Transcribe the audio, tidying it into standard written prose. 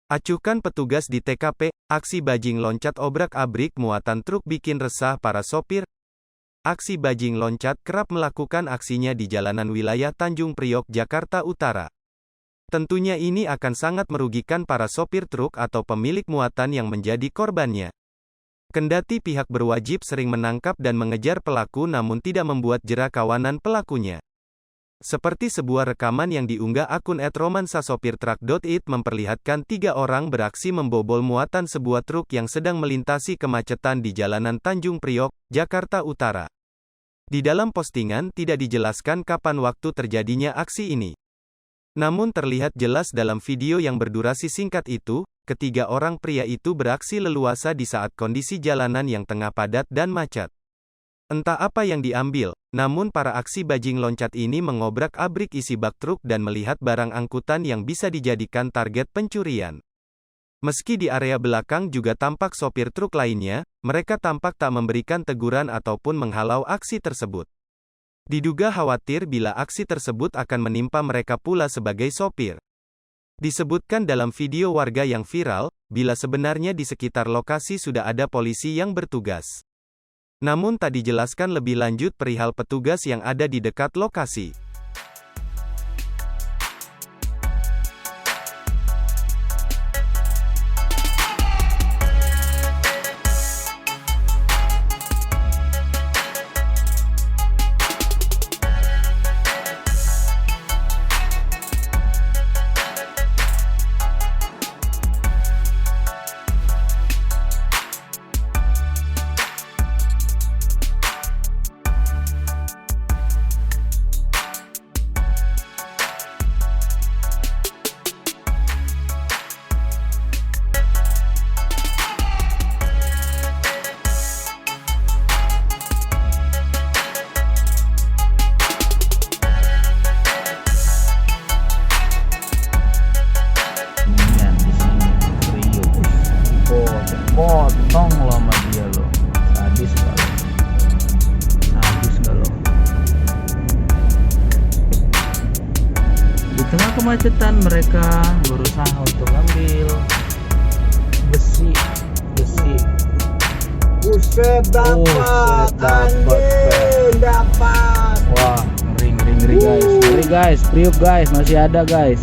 Acuhkan petugas di TKP, aksi bajing loncat obrak-abrik muatan truk bikin resah para sopir. Aksi bajing loncat kerap melakukan aksinya di jalanan wilayah Tanjung Priok, Jakarta Utara. Tentunya ini akan sangat merugikan para sopir truk atau pemilik muatan yang menjadi korbannya. Kendati pihak berwajib sering menangkap dan mengejar pelaku namun tidak membuat jera kawanan pelakunya. Seperti sebuah rekaman yang diunggah akun @romansasopirtruk.it memperlihatkan 3 orang beraksi membobol muatan sebuah truk yang sedang melintasi kemacetan di jalanan Tanjung Priok, Jakarta Utara. Di dalam postingan tidak dijelaskan kapan waktu terjadinya aksi ini. Namun terlihat jelas dalam video yang berdurasi singkat itu, ketiga orang pria itu beraksi leluasa di saat kondisi jalanan yang tengah padat dan macet. Entah apa yang diambil, namun para aksi bajing loncat ini mengobrak-abrik isi bak truk dan melihat barang angkutan yang bisa dijadikan target pencurian. Meski di area belakang juga tampak sopir truk lainnya, mereka tampak tak memberikan teguran ataupun menghalau aksi tersebut. Diduga khawatir bila aksi tersebut akan menimpa mereka pula sebagai sopir. Disebutkan dalam video warga yang viral, bila sebenarnya di sekitar lokasi sudah ada polisi yang bertugas. Namun tak dijelaskan lebih lanjut perihal petugas yang ada di dekat lokasi. Potong lo sama dia lo, sadis kalau habis nggak lo. Di tengah kemacetan mereka berusaha untuk ngambil besi. Buset, dapat, dapat. Wah, ngeri guys, Priuk guys, masih ada guys.